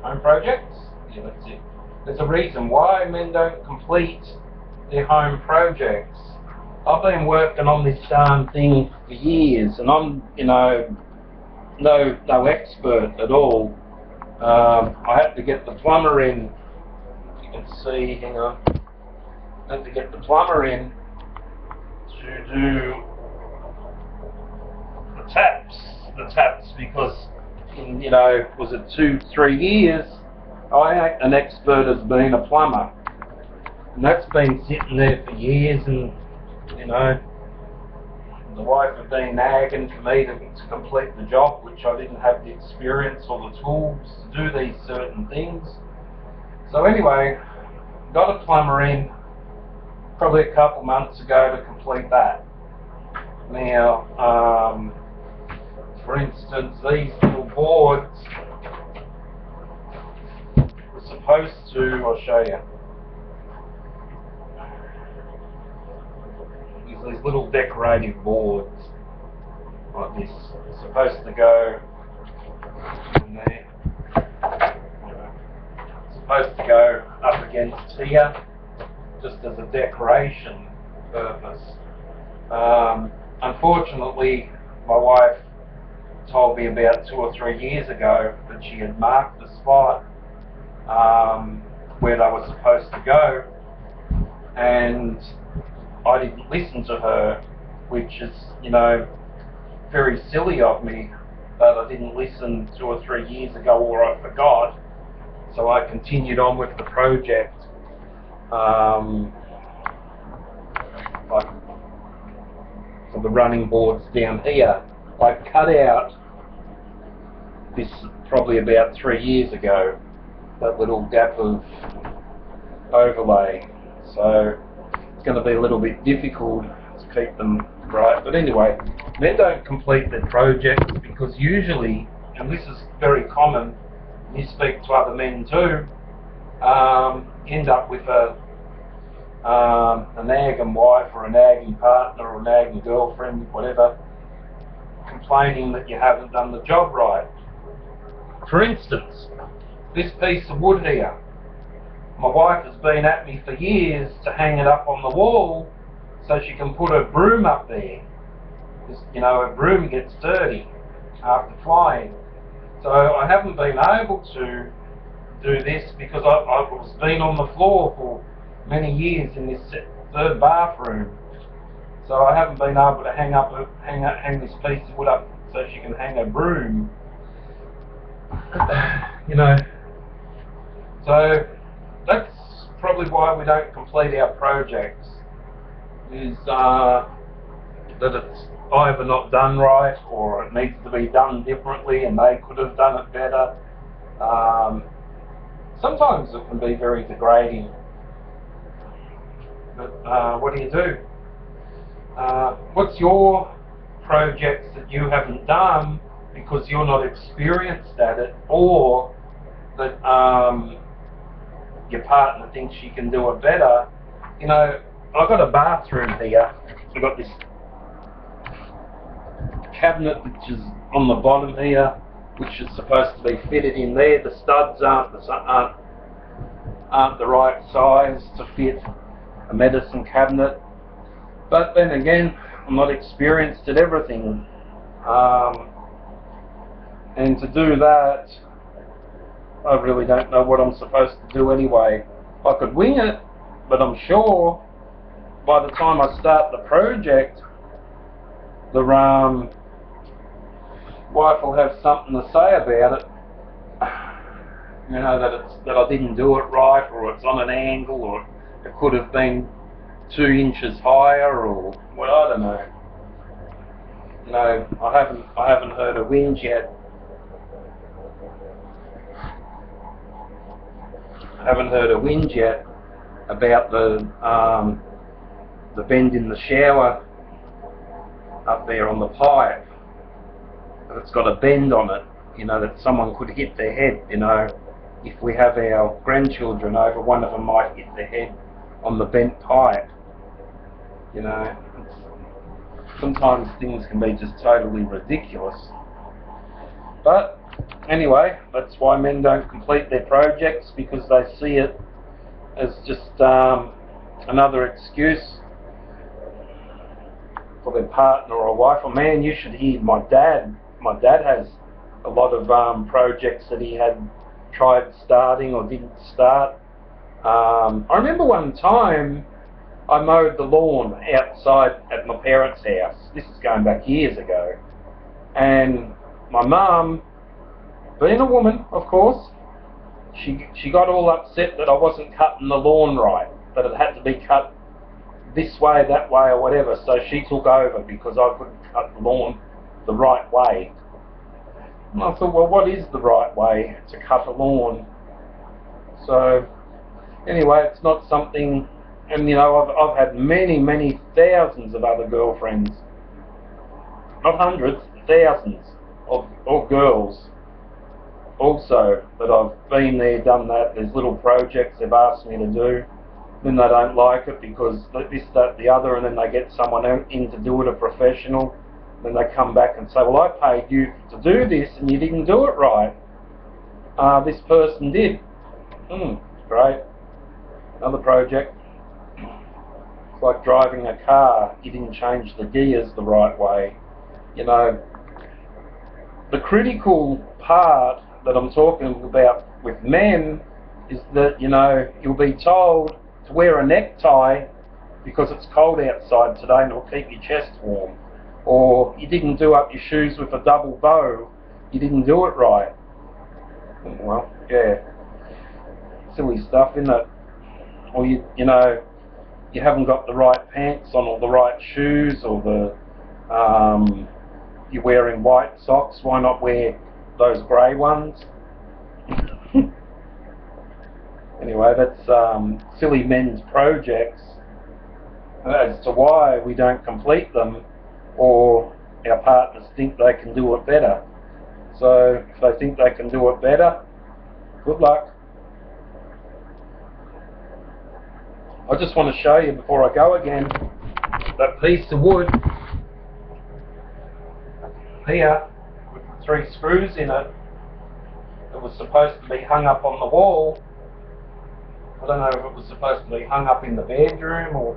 home projects. Yeah, that's it. There's a reason why men don't complete their home projects. I've been working on this darn thing for years, and I'm, no expert at all. I had to get the plumber in. You can see, hang on. I had to get the plumber in to do the taps because in, was it 2-3 years, I ain't an expert as being a plumber. And that's been sitting there for years, and, the wife had been nagging for me to complete the job, which I didn't have the experience or the tools to do these certain things. So anyway, got a plumber in probably a couple months ago to complete that. Now, for instance, these little boards were supposed to, I'll show you, these little decorative boards like this are supposed to go in there, supposed to go up against here just as a decoration purpose. Unfortunately, my wife told me about 2 or 3 years ago that she had marked the spot where they were supposed to go, and I didn't listen to her, which is, very silly of me that I didn't listen 2 or 3 years ago, or I forgot. So I continued on with the project. Like for the running boards down here, I cut out this probably about 3 years ago, that little gap of overlay. So it's going to be a little bit difficult to keep them right. But anyway, men don't complete their projects because usually, and this is very common, you speak to other men too, end up with a nagging wife or a nagging partner or a nagging girlfriend, whatever, complaining that you haven't done the job right. For instance, this piece of wood here, my wife has been at me for years to hang it up on the wall so she can put her broom up there. Because, her broom gets dirty after flying. So I haven't been able to do this because I was been on the floor for many years in this third bathroom. So I haven't been able to hang this piece of wood up so she can hang her broom. So that's probably why we don't complete our projects, is that it's either not done right or it needs to be done differently and they could have done it better. Sometimes it can be very degrading, but what do you do? What's your projects that you haven't done because you're not experienced at it, or that your partner thinks you can do it better? I've got a bathroom here. I've got this cabinet which is on the bottom here, which is supposed to be fitted in there. The studs aren't the right size to fit a medicine cabinet. But then again, I'm not experienced at everything. And to do that, I really don't know what I'm supposed to do anyway. I could wing it, but I'm sure by the time I start the project, the wife will have something to say about it. That I didn't do it right, or it's on an angle, or it could have been 2 inches higher, or well, I don't know. I haven't heard a whinge yet. I haven't heard a whinge yet about the bend in the shower up there on the pipe. It's got a bend on it, that someone could hit their head. If we have our grandchildren over, one of them might hit their head on the bent pipe. Sometimes things can be just totally ridiculous. But Anyway, that's why men don't complete their projects, because they see it as just another excuse for their partner or wife. Or man, you should hear my dad. My dad has a lot of projects that he had tried starting or didn't start. I remember one time I mowed the lawn outside at my parents' house. This is going back years ago. And my mum, being a woman, of course, she got all upset that I wasn't cutting the lawn right, that it had to be cut this way, that way, or whatever. So she took over because I couldn't cut the lawn the right way. And I thought, well, what is the right way to cut a lawn? So anyway, it's not something. And you know, I've had many thousands of other girlfriends, not hundreds, thousands of girls also, that I've been there, done that. There's little projects they've asked me to do, then they don't like it because this, that, the other, and then they get someone in to do it, a professional. Then they come back and say, well, I paid you to do this and you didn't do it right. This person did. Great. Another project. It's like driving a car. You didn't change the gears the right way. You know, the critical part that I'm talking about with men is that, you know, you'll be told to wear a necktie because it's cold outside today and it'll keep your chest warm. Or you didn't do up your shoes with a double bow, you didn't do it right. Well, yeah, silly stuff, isn't it? Or you know, you haven't got the right pants on or the right shoes, or the you're wearing white socks, why not wear those grey ones? Anyway, that's silly men's projects as to why we don't complete them, or our partners think they can do it better. So if they think they can do it better, good luck. I just want to show you before I go again, that piece of wood here with the 3 screws in it that was supposed to be hung up on the wall. I don't know if it was supposed to be hung up in the bedroom or